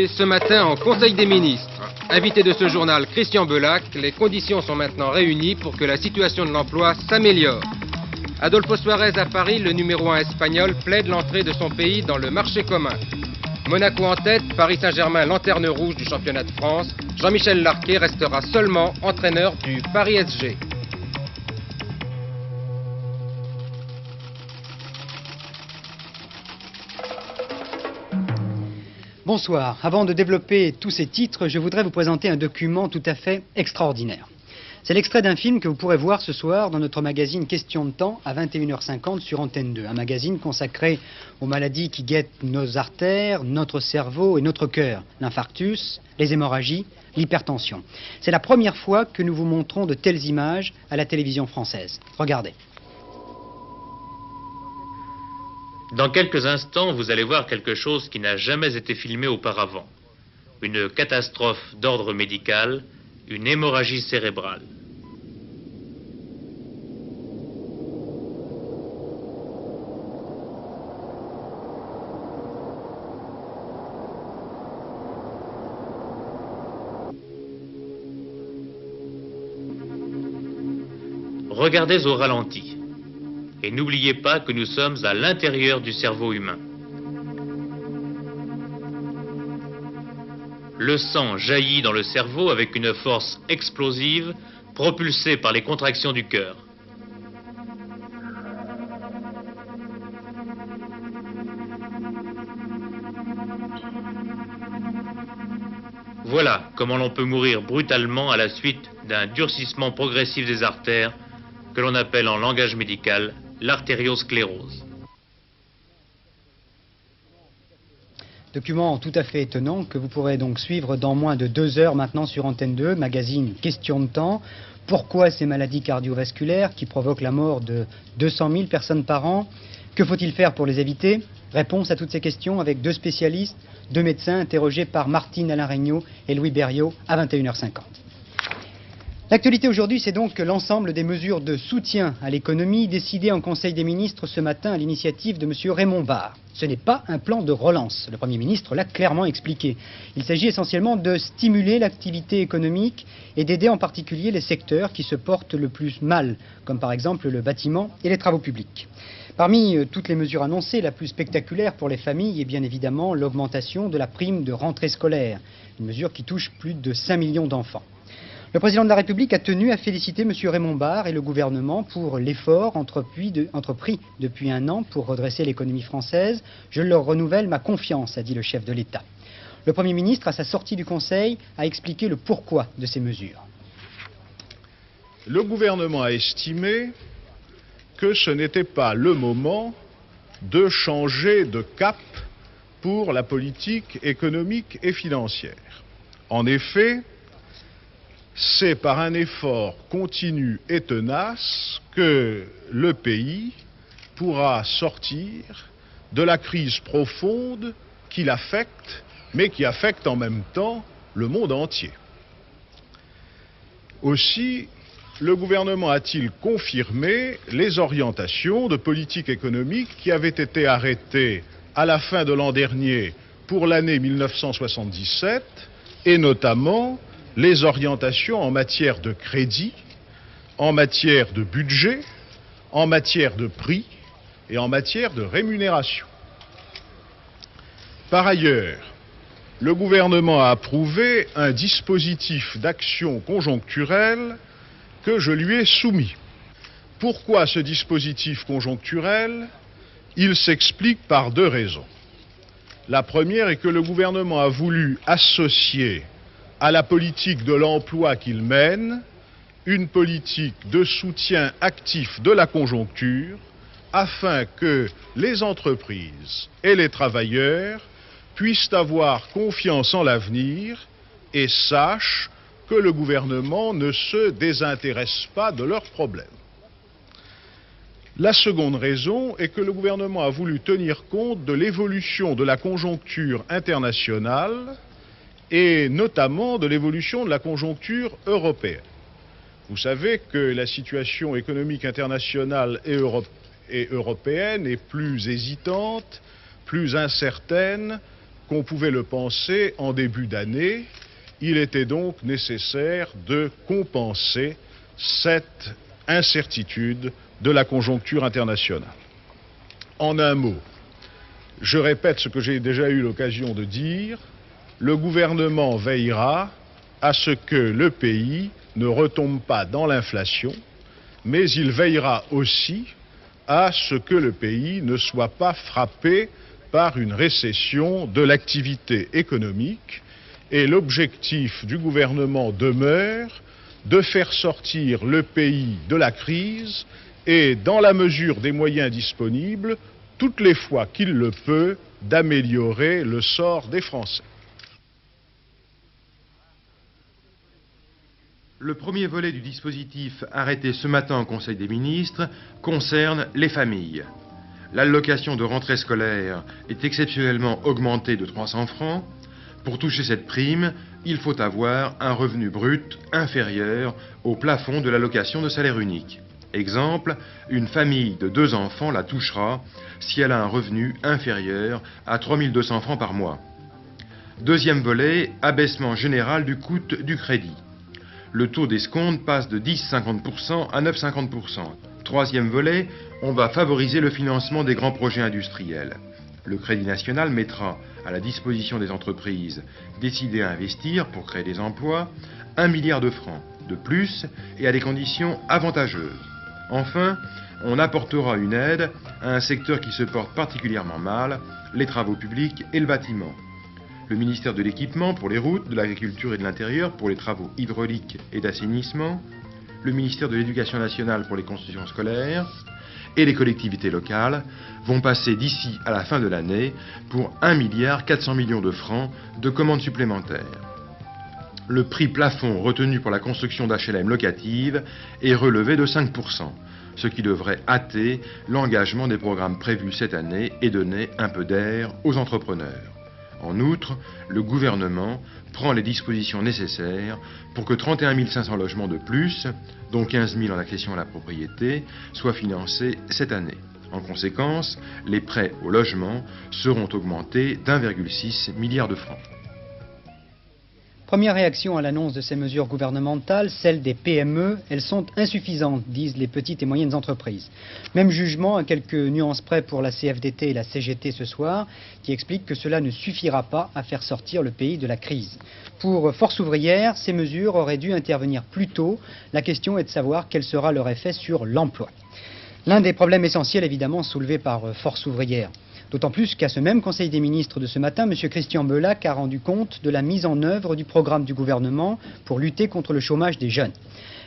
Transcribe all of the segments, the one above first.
Ce matin, en Conseil des ministres, invité de ce journal Christian Belac, les conditions sont maintenant réunies pour que la situation de l'emploi s'améliore. Adolfo Suarez à Paris, le numéro 1 espagnol, plaide l'entrée de son pays dans le marché commun. Monaco en tête, Paris Saint-Germain lanterne rouge du championnat de France. Jean-Michel Larquet restera seulement entraîneur du Paris SG. Bonsoir. Avant de développer tous ces titres, je voudrais vous présenter un document tout à fait extraordinaire. C'est l'extrait d'un film que vous pourrez voir ce soir dans notre magazine Question de temps à 21h50 sur Antenne 2. Un magazine consacré aux maladies qui guettent nos artères, notre cerveau et notre cœur. L'infarctus, les hémorragies, l'hypertension. C'est la première fois que nous vous montrons de telles images à la télévision française. Regardez. Dans quelques instants, vous allez voir quelque chose qui n'a jamais été filmé auparavant. Une catastrophe d'ordre médical, une hémorragie cérébrale. Regardez au ralenti. Et n'oubliez pas que nous sommes à l'intérieur du cerveau humain. Le sang jaillit dans le cerveau avec une force explosive, propulsée par les contractions du cœur. Voilà comment l'on peut mourir brutalement à la suite d'un durcissement progressif des artères, que l'on appelle en langage médical l'artériosclérose. Document tout à fait étonnant que vous pourrez donc suivre dans moins de 2 heures maintenant sur Antenne 2, magazine Question de temps. Pourquoi ces maladies cardiovasculaires qui provoquent la mort de 200 000 personnes par an? Que faut-il faire pour les éviter? Réponse à toutes ces questions avec 2 spécialistes, 2 médecins interrogés par Martine Alain Regnault et Louis Berriot à 21h50. L'actualité aujourd'hui, c'est donc l'ensemble des mesures de soutien à l'économie décidées en Conseil des ministres ce matin à l'initiative de M. Raymond Barre. Ce n'est pas un plan de relance, le Premier ministre l'a clairement expliqué. Il s'agit essentiellement de stimuler l'activité économique et d'aider en particulier les secteurs qui se portent le plus mal, comme par exemple le bâtiment et les travaux publics. Parmi toutes les mesures annoncées, la plus spectaculaire pour les familles est bien évidemment l'augmentation de la prime de rentrée scolaire, une mesure qui touche plus de 5 millions d'enfants. Le président de la République a tenu à féliciter M. Raymond Barre et le gouvernement pour l'effort entrepris depuis un an pour redresser l'économie française. Je leur renouvelle ma confiance, a dit le chef de l'État. Le Premier ministre, à sa sortie du Conseil, a expliqué le pourquoi de ces mesures. Le gouvernement a estimé que ce n'était pas le moment de changer de cap pour la politique économique et financière. En effet, c'est par un effort continu et tenace que le pays pourra sortir de la crise profonde qui l'affecte, mais qui affecte en même temps le monde entier. Aussi, le gouvernement a-t-il confirmé les orientations de politique économique qui avaient été arrêtées à la fin de l'an dernier pour l'année 1977, et notamment les orientations en matière de crédit, en matière de budget, en matière de prix et en matière de rémunération. Par ailleurs, le gouvernement a approuvé un dispositif d'action conjoncturelle que je lui ai soumis. Pourquoi ce dispositif conjoncturel? Il s'explique par 2 raisons. La première est que le gouvernement a voulu associer à la politique de l'emploi qu'il mène une politique de soutien actif de la conjoncture afin que les entreprises et les travailleurs puissent avoir confiance en l'avenir et sachent que le gouvernement ne se désintéresse pas de leurs problèmes. La seconde raison est que le gouvernement a voulu tenir compte de l'évolution de la conjoncture internationale et notamment de l'évolution de la conjoncture européenne. Vous savez que la situation économique internationale et européenne est plus hésitante, plus incertaine qu'on pouvait le penser en début d'année. Il était donc nécessaire de compenser cette incertitude de la conjoncture internationale. En un mot, je répète ce que j'ai déjà eu l'occasion de dire, le gouvernement veillera à ce que le pays ne retombe pas dans l'inflation, mais il veillera aussi à ce que le pays ne soit pas frappé par une récession de l'activité économique. Et l'objectif du gouvernement demeure de faire sortir le pays de la crise et, dans la mesure des moyens disponibles, toutes les fois qu'il le peut, d'améliorer le sort des Français. Le premier volet du dispositif arrêté ce matin en Conseil des ministres concerne les familles. L'allocation de rentrée scolaire est exceptionnellement augmentée de 300 francs. Pour toucher cette prime, il faut avoir un revenu brut inférieur au plafond de l'allocation de salaire unique. Exemple, une famille de 2 enfants la touchera si elle a un revenu inférieur à 3 200 francs par mois. Deuxième volet, abaissement général du coût du crédit. Le taux d'escompte passe de 10,50% à 9,50%. Troisième volet, on va favoriser le financement des grands projets industriels. Le Crédit national mettra à la disposition des entreprises décidées à investir pour créer des emplois 1 milliard de francs de plus et à des conditions avantageuses. Enfin, on apportera une aide à un secteur qui se porte particulièrement mal, les travaux publics et le bâtiment. Le ministère de l'Équipement pour les routes, de l'Agriculture et de l'Intérieur pour les travaux hydrauliques et d'assainissement, le ministère de l'Éducation nationale pour les constructions scolaires, et les collectivités locales vont passer d'ici à la fin de l'année pour 1,4 milliard de francs de commandes supplémentaires. Le prix plafond retenu pour la construction d'HLM locatives est relevé de 5%, ce qui devrait hâter l'engagement des programmes prévus cette année et donner un peu d'air aux entrepreneurs. En outre, le gouvernement prend les dispositions nécessaires pour que 31 500 logements de plus, dont 15 000 en accession à la propriété, soient financés cette année. En conséquence, les prêts au logement seront augmentés d'1,6 milliard de francs. Première réaction à l'annonce de ces mesures gouvernementales, celle des PME. Elles sont insuffisantes, disent les petites et moyennes entreprises. Même jugement, à quelques nuances près pour la CFDT et la CGT ce soir, qui expliquent que cela ne suffira pas à faire sortir le pays de la crise. Pour Force ouvrière, ces mesures auraient dû intervenir plus tôt. La question est de savoir quel sera leur effet sur l'emploi. L'un des problèmes essentiels, évidemment, soulevés par Force ouvrière. D'autant plus qu'à ce même Conseil des ministres de ce matin, M. Christian Belac a rendu compte de la mise en œuvre du programme du gouvernement pour lutter contre le chômage des jeunes.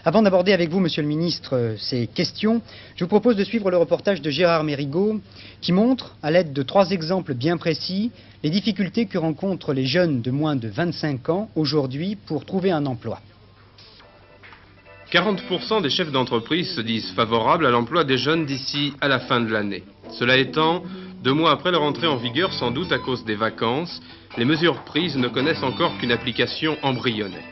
Avant d'aborder avec vous, Monsieur le ministre, ces questions, je vous propose de suivre le reportage de Gérard Mérigot qui montre, à l'aide de 3 exemples bien précis, les difficultés que rencontrent les jeunes de moins de 25 ans aujourd'hui pour trouver un emploi. 40% des chefs d'entreprise se disent favorables à l'emploi des jeunes d'ici à la fin de l'année. Cela étant, 2 mois après leur entrée en vigueur, sans doute à cause des vacances, les mesures prises ne connaissent encore qu'une application embryonnaire.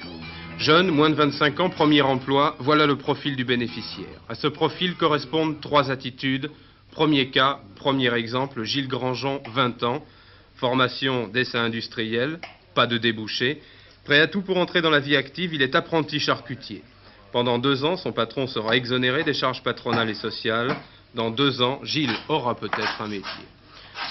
Jeunes, moins de 25 ans, premier emploi, voilà le profil du bénéficiaire. À ce profil correspondent 3 attitudes. Premier cas, premier exemple, Gilles Grandjean, 20 ans, formation dessin industriel, pas de débouché. Prêt à tout pour entrer dans la vie active, il est apprenti charcutier. Pendant 2 ans, son patron sera exonéré des charges patronales et sociales. Dans 2 ans, Gilles aura peut-être un métier.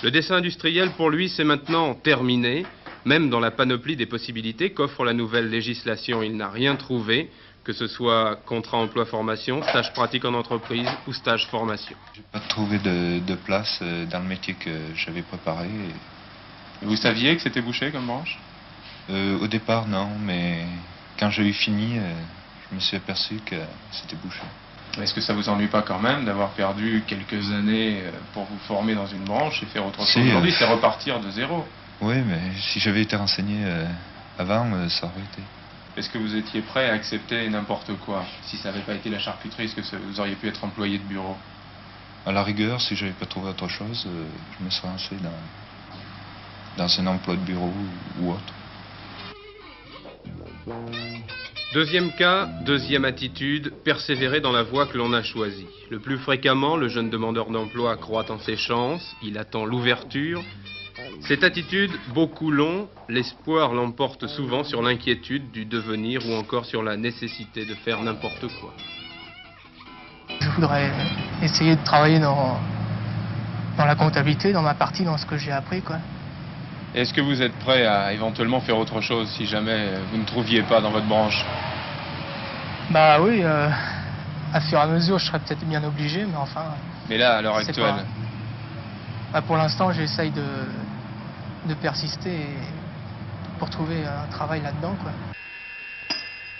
Le dessin industriel, pour lui, c'est maintenant terminé. Même dans la panoplie des possibilités qu'offre la nouvelle législation, il n'a rien trouvé, que ce soit contrat emploi-formation, stage pratique en entreprise ou stage formation. Je n'ai pas trouvé de place dans le métier que j'avais préparé. Vous saviez que c'était bouché comme branche ? Au départ, non, mais quand j'ai eu fini, je me suis aperçu que c'était bouché. Est-ce que ça vous ennuie pas quand même d'avoir perdu quelques années pour vous former dans une branche et faire autre chose ? Aujourd'hui, c'est repartir de zéro. Oui, mais si j'avais été renseigné avant, ça aurait été. Est-ce que vous étiez prêt à accepter n'importe quoi ? Si ça n'avait pas été la charcuterie, est-ce que vous auriez pu être employé de bureau ? À la rigueur, si j'avais pas trouvé autre chose, je me serais lancé dans un emploi de bureau ou autre. Deuxième cas, deuxième attitude, persévérer dans la voie que l'on a choisie. Le plus fréquemment, le jeune demandeur d'emploi croit en ses chances, il attend l'ouverture. Cette attitude, beaucoup l'ont, l'espoir l'emporte souvent sur l'inquiétude du devenir ou encore sur la nécessité de faire n'importe quoi. Je voudrais essayer de travailler dans la comptabilité, dans ma partie, dans ce que j'ai appris, quoi. Est-ce que vous êtes prêt à éventuellement faire autre chose si jamais vous ne trouviez pas dans votre branche? Bah oui, à fur et à mesure, je serais peut-être bien obligé, mais enfin... Mais là, à l'heure actuelle... Bah pour l'instant, j'essaye de persister pour trouver un travail là-dedans, quoi.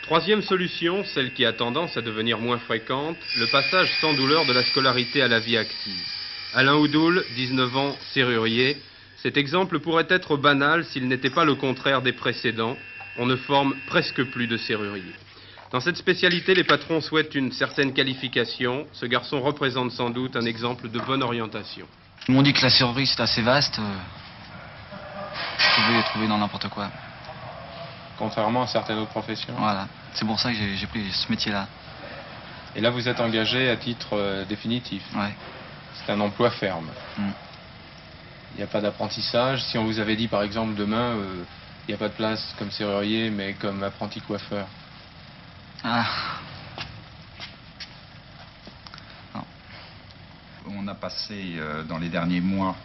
Troisième solution, celle qui a tendance à devenir moins fréquente, le passage sans douleur de la scolarité à la vie active. Alain Oudoul, 19 ans, serrurier. Cet exemple pourrait être banal s'il n'était pas le contraire des précédents. On ne forme presque plus de serruriers. Dans cette spécialité, les patrons souhaitent une certaine qualification. Ce garçon représente sans doute un exemple de bonne orientation. Tout le monde dit que la serrurerie c'est assez vaste. Je pouvais les trouver dans n'importe quoi. Contrairement à certaines autres professions. Voilà, c'est pour ça que j'ai pris ce métier-là. Et là, vous êtes engagé à titre définitif. Ouais. C'est un emploi ferme. Il n'y a pas d'apprentissage. Si on vous avait dit, par exemple, demain, il n'y a pas de place comme serrurier, mais comme apprenti coiffeur. Ah. Non. On a passé dans les derniers mois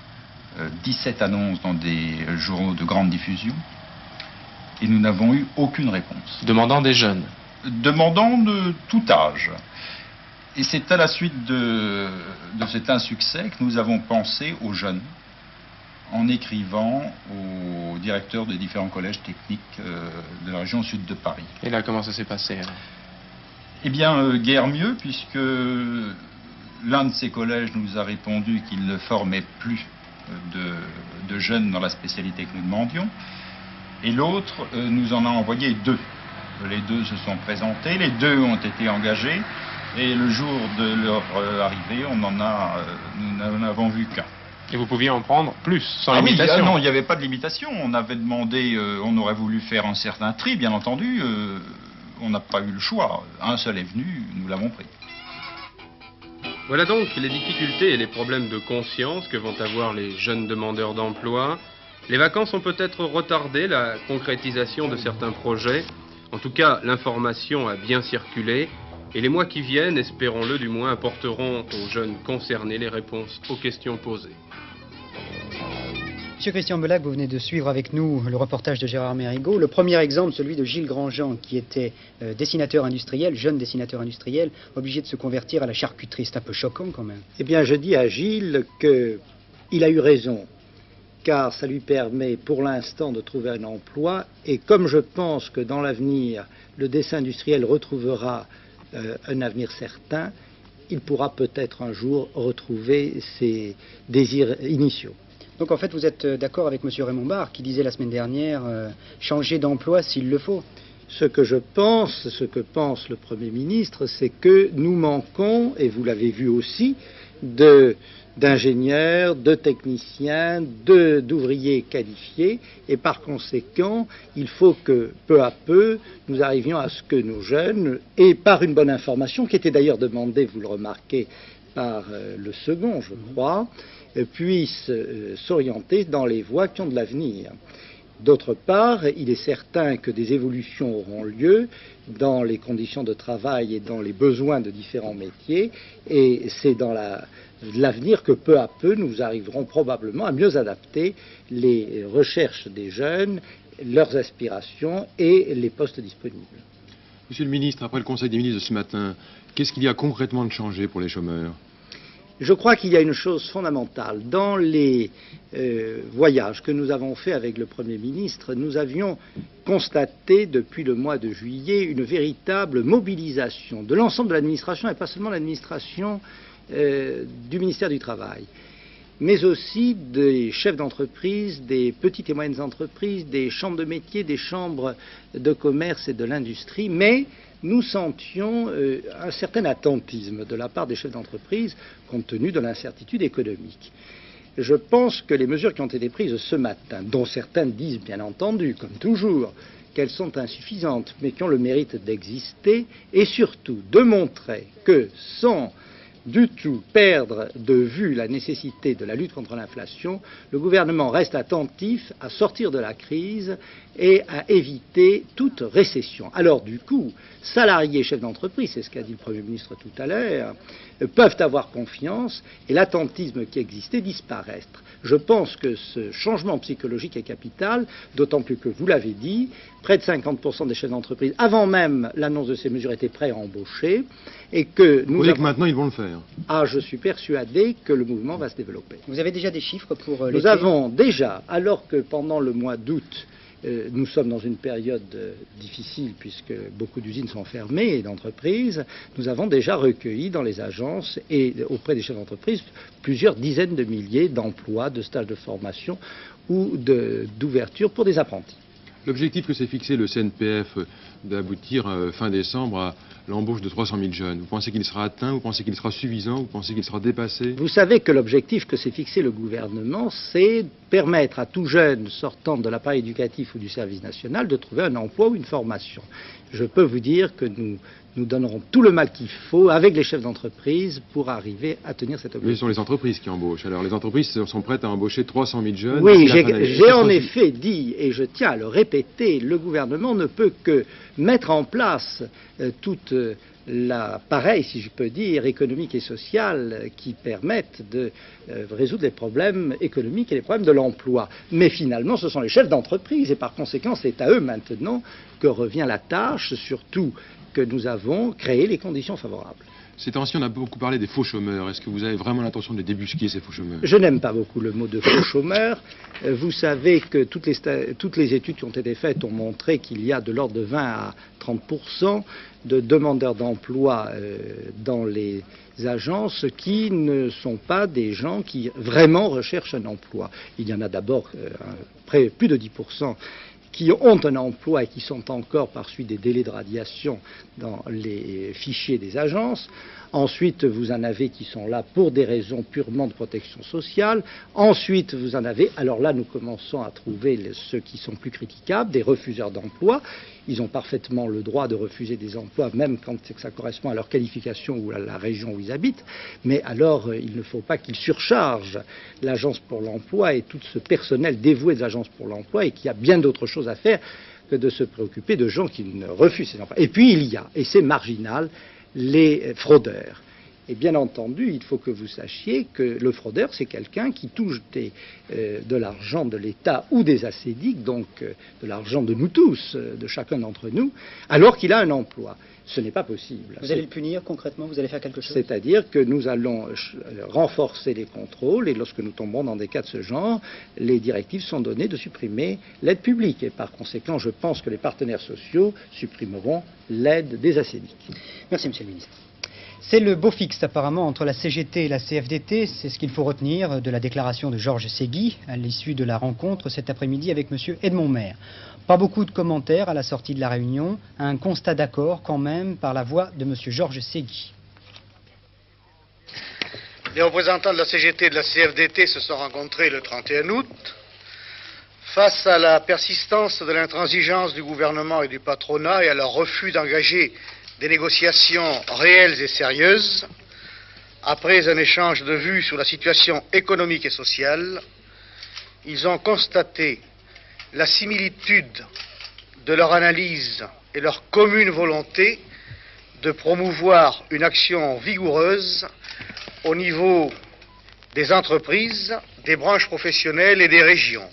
17 annonces dans des journaux de grande diffusion et nous n'avons eu aucune réponse. Demandant des jeunes? Demandant de tout âge. Et c'est à la suite de cet insuccès que nous avons pensé aux jeunes en écrivant aux directeurs des différents collèges techniques de la région sud de Paris. Et là, comment ça s'est passé alors? Eh bien, guère mieux, puisque l'un de ces collèges nous a répondu qu'il ne formait plus de jeunes dans la spécialité que nous demandions, et l'autre nous en a envoyé 2. Les 2 se sont présentés, les 2 ont été engagés, et le jour de leur arrivée, nous n'en avons vu qu'un. Et vous pouviez en prendre plus, sans limitation? Oui, non, il n'y avait pas de limitation. On avait demandé, on aurait voulu faire un certain tri, bien entendu. On n'a pas eu le choix. Un seul est venu, nous l'avons pris. Voilà donc les difficultés et les problèmes de conscience que vont avoir les jeunes demandeurs d'emploi. Les vacances ont peut-être retardé la concrétisation de certains projets. En tout cas, l'information a bien circulé. Et les mois qui viennent, espérons-le du moins, apporteront aux jeunes concernés les réponses aux questions posées. Monsieur Christian Belac, vous venez de suivre avec nous le reportage de Gérard Mérigot. Le premier exemple, celui de Gilles Grandjean, qui était dessinateur industriel, jeune dessinateur industriel, obligé de se convertir à la charcuterie. C'est un peu choquant quand même. Eh bien, je dis à Gilles qu'il a eu raison, car ça lui permet pour l'instant de trouver un emploi. Et comme je pense que dans l'avenir, le dessin industriel retrouvera un avenir certain, il pourra peut-être un jour retrouver ses désirs initiaux. Donc en fait, vous êtes d'accord avec M. Raymond Barre qui disait la semaine dernière changer d'emploi s'il le faut. Ce que je pense, ce que pense le Premier ministre, c'est que nous manquons, et vous l'avez vu aussi, d'ingénieurs, de techniciens, d'ouvriers qualifiés, et par conséquent, il faut que, peu à peu, nous arrivions à ce que nos jeunes, et par une bonne information, qui était d'ailleurs demandée, vous le remarquez, par le second, je crois, puissent s'orienter dans les voies qui ont de l'avenir. D'autre part, il est certain que des évolutions auront lieu dans les conditions de travail et dans les besoins de différents métiers, et c'est dans l'avenir que peu à peu nous arriverons probablement à mieux adapter les recherches des jeunes, leurs aspirations et les postes disponibles. Monsieur le ministre, après le Conseil des ministres de ce matin, qu'est-ce qu'il y a concrètement de changé pour les chômeurs? Je crois qu'il y a une chose fondamentale. Dans les voyages que nous avons faits avec le Premier ministre, nous avions constaté depuis le mois de juillet une véritable mobilisation de l'ensemble de l'administration, et pas seulement l'administration du ministère du Travail, mais aussi des chefs d'entreprise, des petites et moyennes entreprises, des chambres de métiers, des chambres de commerce et de l'industrie, mais nous sentions un certain attentisme de la part des chefs d'entreprise compte tenu de l'incertitude économique. Je pense que les mesures qui ont été prises ce matin, dont certains disent bien entendu, comme toujours, qu'elles sont insuffisantes, mais qui ont le mérite d'exister, et surtout de montrer que sans du tout perdre de vue la nécessité de la lutte contre l'inflation, le gouvernement reste attentif à sortir de la crise et à éviter toute récession. Alors du coup, salariés, chefs d'entreprise, c'est ce qu'a dit le Premier ministre tout à l'heure, peuvent avoir confiance et l'attentisme qui existait disparaître. Je pense que ce changement psychologique est capital, d'autant plus que, vous l'avez dit, près de 50% des chefs d'entreprise, avant même l'annonce de ces mesures, étaient prêts à embaucher, et que nous... Vous voyez que maintenant ils vont le faire. Ah, je suis persuadé que le mouvement va se développer. Vous avez déjà des chiffres pour l'été? Nous avons déjà, alors que pendant le mois d'août, nous sommes dans une période difficile puisque beaucoup d'usines sont fermées et d'entreprises, nous avons déjà recueilli dans les agences et auprès des chefs d'entreprise plusieurs dizaines de milliers d'emplois, de stages de formation ou d'ouverture pour des apprentis. L'objectif que s'est fixé le CNPF d'aboutir fin décembre à l'embauche de 300 000 jeunes, vous pensez qu'il sera atteint, vous pensez qu'il sera suffisant, vous pensez qu'il sera dépassé? Vous savez que l'objectif que s'est fixé le gouvernement, c'est permettre à tout jeune sortant de l'appareil éducatif ou du service national de trouver un emploi ou une formation. Je peux vous dire que nous donnerons tout le mal qu'il faut avec les chefs d'entreprise pour arriver à tenir cet objectif. Mais ce sont les entreprises qui embauchent. Alors les entreprises sont prêtes à embaucher 300 000 jeunes. Oui, j'ai en effet dit, et je tiens à le répéter, le gouvernement ne peut que mettre en place toute l'appareil, si je peux dire, économique et social qui permettent de résoudre les problèmes économiques et les problèmes de l'emploi. Mais finalement, ce sont les chefs d'entreprise et par conséquent, c'est à eux maintenant que revient la tâche, surtout que nous avons créé les conditions favorables. Ces temps-ci, on a beaucoup parlé des faux chômeurs. Est-ce que vous avez vraiment l'intention de les débusquer, ces faux chômeurs? Je n'aime pas beaucoup le mot de faux chômeurs. Vous savez que toutes les études qui ont été faites ont montré qu'il y a de l'ordre de 20 à 30% de demandeurs d'emploi dans les agences qui ne sont pas des gens qui vraiment recherchent un emploi. Il y en a d'abord plus de 10% qui ont un emploi et qui sont encore par suite des délais de radiation dans les fichiers des agences. Ensuite, vous en avez qui sont là pour des raisons purement de protection sociale. Ensuite, vous en avez, alors là, nous commençons à trouver ceux qui sont plus critiquables, des refuseurs d'emploi. Ils ont parfaitement le droit de refuser des emplois, même quand ça correspond à leur qualification ou à la région où ils habitent. Mais alors, il ne faut pas qu'ils surchargent l'agence pour l'emploi et tout ce personnel dévoué des agences pour l'emploi et qu'il y a bien d'autres choses à faire que de se préoccuper de gens qui ne refusent ces emplois. Et puis, il y a, et c'est marginal, les fraudeurs. Et bien entendu, il faut que vous sachiez que le fraudeur, c'est quelqu'un qui touche de l'argent de l'État ou des assédiques, donc de l'argent de nous tous, de chacun d'entre nous, alors qu'il a un emploi. Ce n'est pas possible. Vous allez le punir concrètement? Vous allez faire quelque chose? C'est-à-dire que nous allons renforcer les contrôles et lorsque nous tomberons dans des cas de ce genre, les directives sont données de supprimer l'aide publique. Et par conséquent, je pense que les partenaires sociaux supprimeront l'aide des assédiques. Merci, Monsieur le Ministre. C'est le beau fixe apparemment entre la CGT et la CFDT, c'est ce qu'il faut retenir de la déclaration de Georges Ségui à l'issue de la rencontre cet après-midi avec M. Edmond Maire. Pas beaucoup de commentaires à la sortie de la réunion, un constat d'accord quand même par la voix de M. Georges Ségui. Les représentants de la CGT et de la CFDT se sont rencontrés le 31 août. Face à la persistance de l'intransigeance du gouvernement et du patronat et à leur refus d'engager des négociations réelles et sérieuses, après un échange de vues sur la situation économique et sociale, ils ont constaté la similitude de leur analyse et leur commune volonté de promouvoir une action vigoureuse au niveau des entreprises, des branches professionnelles et des régions.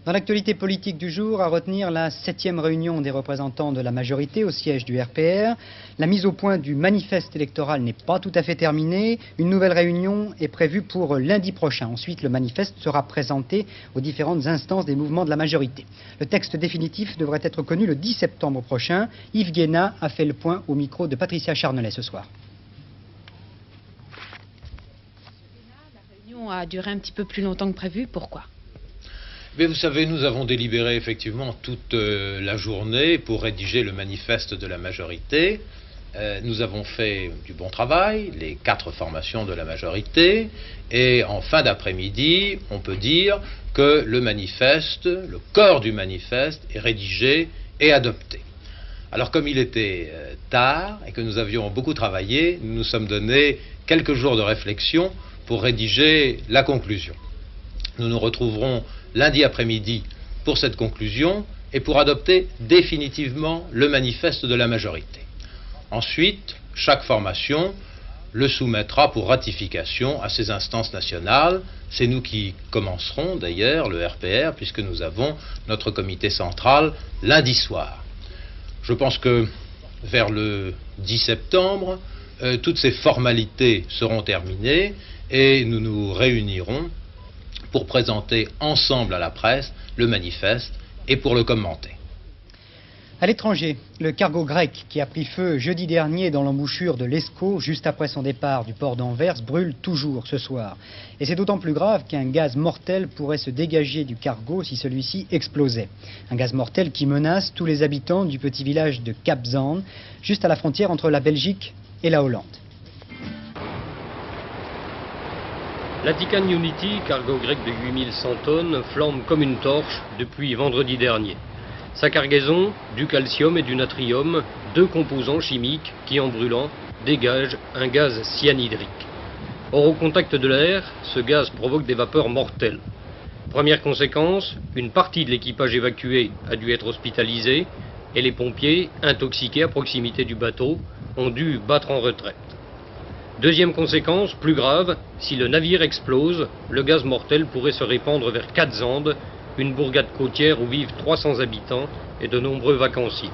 Dans l'actualité politique du jour, à retenir la 7e réunion des représentants de la majorité au siège du RPR. La mise au point du manifeste électoral n'est pas tout à fait terminée. Une nouvelle réunion est prévue pour lundi prochain. Ensuite, le manifeste sera présenté aux différentes instances des mouvements de la majorité. Le texte définitif devrait être connu le 10 septembre prochain. Yves Guéna a fait le point au micro de Patricia Charnelet ce soir. La réunion a duré un petit peu plus longtemps que prévu. Pourquoi ? Mais vous savez, nous avons délibéré effectivement toute la journée pour rédiger le manifeste de la majorité. Nous avons fait du bon travail, les 4 formations de la majorité, et en fin d'après-midi, on peut dire que le manifeste, le corps du manifeste, est rédigé et adopté. Alors comme il était tard et que nous avions beaucoup travaillé, nous nous sommes donné quelques jours de réflexion pour rédiger la conclusion. Nous nous retrouverons lundi après-midi pour cette conclusion et pour adopter définitivement le manifeste de la majorité. Ensuite, chaque formation le soumettra pour ratification à ses instances nationales. C'est nous qui commencerons d'ailleurs le RPR puisque nous avons notre comité central lundi soir. Je pense que vers le 10 septembre, toutes ces formalités seront terminées et nous nous réunirons pour présenter ensemble à la presse le manifeste et pour le commenter. À l'étranger, le cargo grec qui a pris feu jeudi dernier dans l'embouchure de l'Escaut, juste après son départ du port d'Anvers, brûle toujours ce soir. Et c'est d'autant plus grave qu'un gaz mortel pourrait se dégager du cargo si celui-ci explosait. Un gaz mortel qui menace tous les habitants du petit village de Cap Zand, juste à la frontière entre la Belgique et la Hollande. L'Atican Unity, cargo grec de 8100 tonnes, flambe comme une torche depuis vendredi dernier. Sa cargaison, du calcium et du natrium, deux composants chimiques qui, en brûlant, dégagent un gaz cyanhydrique. Or, au contact de l'air, ce gaz provoque des vapeurs mortelles. Première conséquence, une partie de l'équipage évacué a dû être hospitalisée et les pompiers, intoxiqués à proximité du bateau, ont dû battre en retraite. Deuxième conséquence, plus grave, si le navire explose, le gaz mortel pourrait se répandre vers Katzand, une bourgade côtière où vivent 300 habitants et de nombreux vacanciers.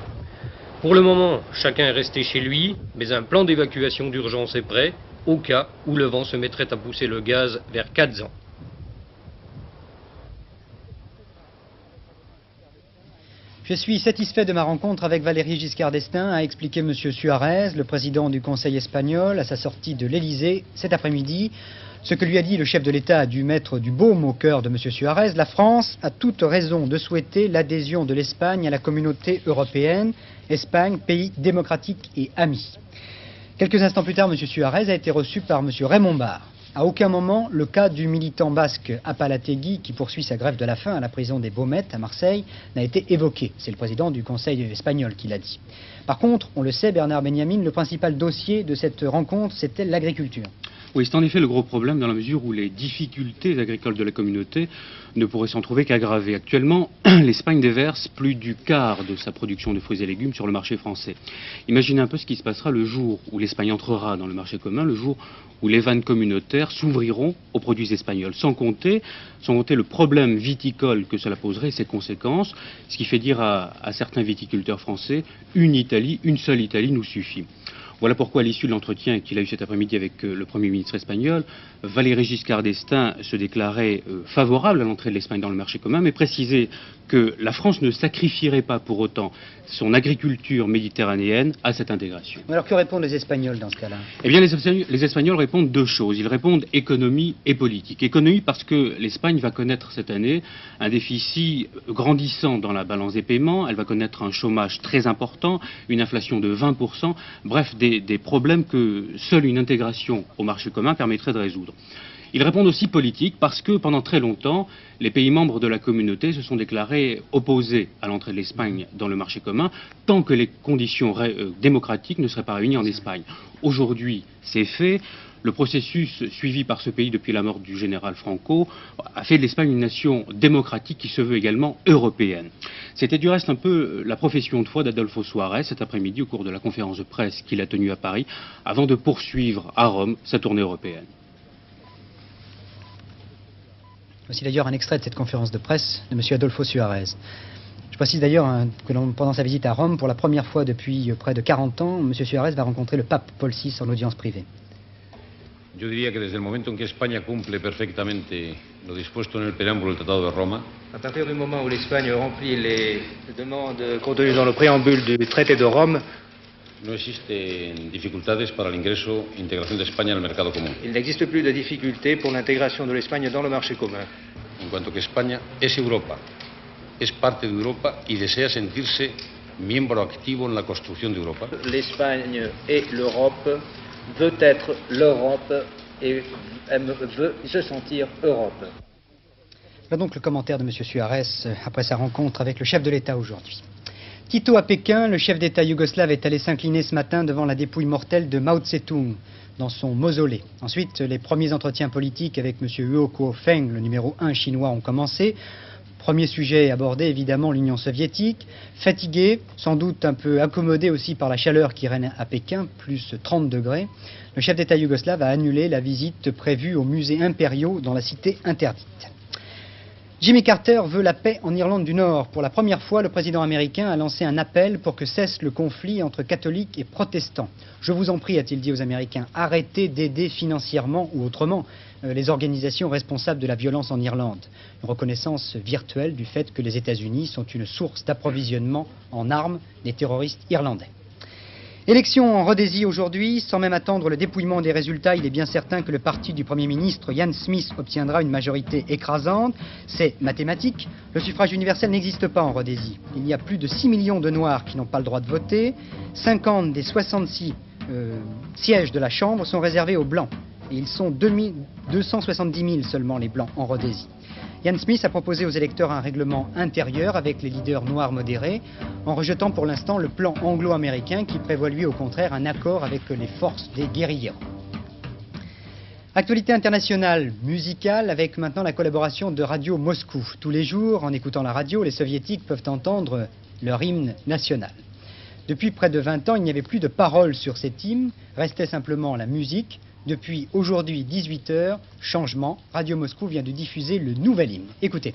Pour le moment, chacun est resté chez lui, mais un plan d'évacuation d'urgence est prêt, au cas où le vent se mettrait à pousser le gaz vers Katzand. Je suis satisfait de ma rencontre avec Valéry Giscard d'Estaing, a expliqué M. Suarez, le président du Conseil espagnol, à sa sortie de l'Élysée cet après-midi. Ce que lui a dit le chef de l'État a dû mettre du baume au cœur de M. Suarez. La France a toute raison de souhaiter l'adhésion de l'Espagne à la communauté européenne. Espagne, pays démocratique et ami. Quelques instants plus tard, M. Suarez a été reçu par M. Raymond Barre. À aucun moment, le cas du militant basque Apalategui, qui poursuit sa grève de la faim à la prison des Baumettes à Marseille, n'a été évoqué. C'est le président du Conseil espagnol qui l'a dit. Par contre, on le sait, Bernard Benyamin, le principal dossier de cette rencontre, c'était l'agriculture. Oui, c'est en effet le gros problème dans la mesure où les difficultés agricoles de la communauté ne pourraient s'en trouver qu'aggravées. Actuellement, l'Espagne déverse plus du quart de sa production de fruits et légumes sur le marché français. Imaginez un peu ce qui se passera le jour où l'Espagne entrera dans le marché commun, le jour où les vannes communautaires s'ouvriront aux produits espagnols, sans compter le problème viticole que cela poserait et ses conséquences, ce qui fait dire à certains viticulteurs français, une seule Italie nous suffit. Voilà pourquoi, à l'issue de l'entretien qu'il a eu cet après-midi avec le Premier ministre espagnol, Valéry Giscard d'Estaing se déclarait favorable à l'entrée de l'Espagne dans le marché commun, mais précisait que la France ne sacrifierait pas pour autant son agriculture méditerranéenne à cette intégration. Alors que répondent les Espagnols dans ce cas-là? Eh bien, les Espagnols répondent deux choses. Ils répondent économie et politique. Économie parce que l'Espagne va connaître cette année un déficit grandissant dans la balance des paiements, elle va connaître un chômage très important, une inflation de 20%, bref, des problèmes que seule une intégration au marché commun permettrait de résoudre. Ils répondent aussi politique parce que pendant très longtemps, les pays membres de la communauté se sont déclarés opposés à l'entrée de l'Espagne dans le marché commun tant que les conditions démocratiques ne seraient pas réunies en Espagne. Aujourd'hui, c'est fait. Le processus suivi par ce pays depuis la mort du général Franco a fait de l'Espagne une nation démocratique qui se veut également européenne. C'était du reste un peu la profession de foi d'Adolfo Suarez cet après-midi au cours de la conférence de presse qu'il a tenue à Paris avant de poursuivre à Rome sa tournée européenne. Voici d'ailleurs un extrait de cette conférence de presse de M. Adolfo Suarez. Je précise d'ailleurs que pendant sa visite à Rome, pour la première fois depuis près de 40 ans, M. Suarez va rencontrer le pape Paul VI en audience privée. Yo diría que desde el momento en que España cumple perfectamente lo dispuesto en el preámbulo del Tratado de Roma, à partir du moment où l'Espagne remplit les demandes contenues dans le préambule du traité de Rome, no existen dificultades para el ingreso e integración de España en el mercado común. Il n'existe plus de difficultés pour l'intégration de l'Espagne dans le marché commun. En cuanto que España es Europa, es parte de Europa y desea sentirse miembro activo en la construcción de Europa. L'Espagne est l'Europe, veut être l'Europe et veut se sentir Europe. Voilà donc le commentaire de M. Suarez après sa rencontre avec le chef de l'État aujourd'hui. Tito à Pékin, le chef d'État yougoslave est allé s'incliner ce matin devant la dépouille mortelle de Mao Tse-tung dans son mausolée. Ensuite, les premiers entretiens politiques avec M. Huo Kuo-feng, le numéro 1 chinois, ont commencé. Premier sujet abordé, évidemment, l'Union soviétique. Fatigué, sans doute un peu accommodé aussi par la chaleur qui règne à Pékin, plus 30 degrés, le chef d'État yougoslave a annulé la visite prévue aux musées impériaux dans la cité interdite. Jimmy Carter veut la paix en Irlande du Nord. Pour la première fois, le président américain a lancé un appel pour que cesse le conflit entre catholiques et protestants. Je vous en prie, a-t-il dit aux Américains, arrêtez d'aider financièrement ou autrement les organisations responsables de la violence en Irlande. Une reconnaissance virtuelle du fait que les États-Unis sont une source d'approvisionnement en armes des terroristes irlandais. Élection en Rhodésie aujourd'hui, sans même attendre le dépouillement des résultats, il est bien certain que le parti du Premier ministre Ian Smith obtiendra une majorité écrasante. C'est mathématique. Le suffrage universel n'existe pas en Rhodésie. Il y a plus de 6 millions de Noirs qui n'ont pas le droit de voter. 50 des 66 sièges de la Chambre sont réservés aux Blancs. Et ils sont 270 000 seulement les Blancs en Rhodésie. Ian Smith a proposé aux électeurs un règlement intérieur avec les leaders noirs modérés, en rejetant pour l'instant le plan anglo-américain qui prévoit lui au contraire un accord avec les forces des guérilleros. Actualité internationale musicale avec maintenant la collaboration de Radio Moscou. Tous les jours, en écoutant la radio, les soviétiques peuvent entendre leur hymne national. Depuis près de 20 ans, il n'y avait plus de paroles sur cet hymne, restait simplement la musique. Depuis aujourd'hui 18h, changement, Radio Moscou vient de diffuser le nouvel hymne. Écoutez.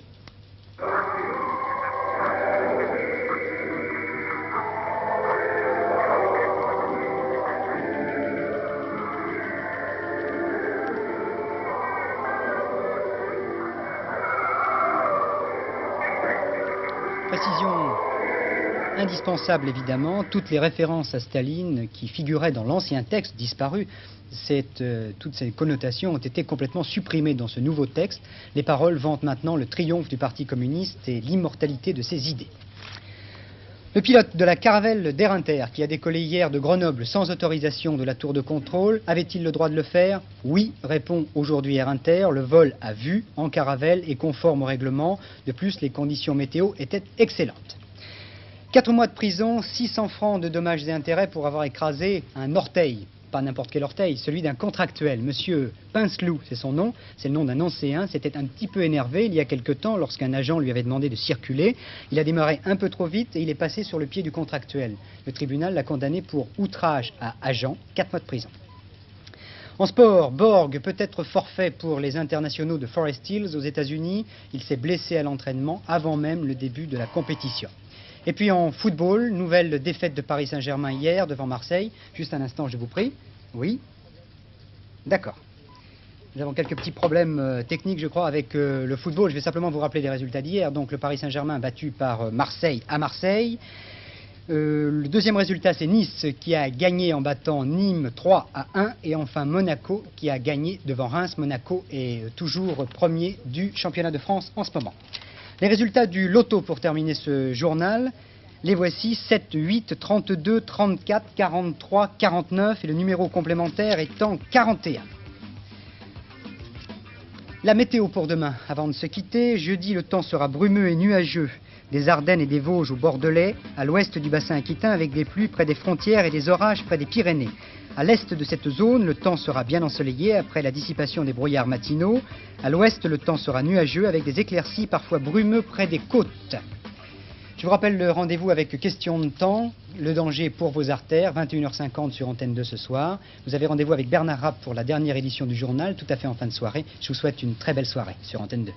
Précision indispensable évidemment, toutes les références à Staline qui figuraient dans l'ancien texte disparu, toutes ces connotations ont été complètement supprimées dans ce nouveau texte. Les paroles vantent maintenant le triomphe du Parti communiste et l'immortalité de ses idées. Le pilote de la caravelle d'Air Inter qui a décollé hier de Grenoble sans autorisation de la tour de contrôle, avait-il le droit de le faire? Oui, répond aujourd'hui Air Inter. Le vol à vue en caravelle est conforme au règlement. De plus, les conditions météo étaient excellentes. 4 mois de prison, 600 francs de dommages et intérêts pour avoir écrasé un orteil. Pas n'importe quel orteil, celui d'un contractuel. Monsieur Pincelou, c'est son nom, c'est le nom d'un ancien, s'était un petit peu énervé il y a quelque temps lorsqu'un agent lui avait demandé de circuler. Il a démarré un peu trop vite et il est passé sur le pied du contractuel. Le tribunal l'a condamné pour outrage à agent, 4 mois de prison. En sport, Borg peut être forfait pour les internationaux de Forest Hills aux États-Unis. Il s'est blessé à l'entraînement avant même le début de la compétition. Et puis en football, nouvelle défaite de Paris Saint-Germain hier devant Marseille. Juste un instant, je vous prie. Oui. D'accord. Nous avons quelques petits problèmes techniques, je crois, avec le football. Je vais simplement vous rappeler les résultats d'hier. Donc le Paris Saint-Germain battu par Marseille à Marseille. Le deuxième résultat, c'est Nice qui a gagné en battant Nîmes 3-1. Et enfin Monaco qui a gagné devant Reims. Monaco est toujours premier du championnat de France en ce moment. Les résultats du loto pour terminer ce journal, les voici 7, 8, 32, 34, 43, 49 et le numéro complémentaire étant 41. La météo pour demain, avant de se quitter, jeudi le temps sera brumeux et nuageux. Des Ardennes et des Vosges au Bordelais, à l'ouest du bassin aquitain avec des pluies près des frontières et des orages près des Pyrénées. À l'est de cette zone, le temps sera bien ensoleillé après la dissipation des brouillards matinaux. À l'ouest, le temps sera nuageux avec des éclaircies parfois brumeux près des côtes. Je vous rappelle le rendez-vous avec question de temps, le danger pour vos artères, 21h50 sur Antenne 2 ce soir. Vous avez rendez-vous avec Bernard Rapp pour la dernière édition du journal, tout à fait en fin de soirée. Je vous souhaite une très belle soirée sur Antenne 2.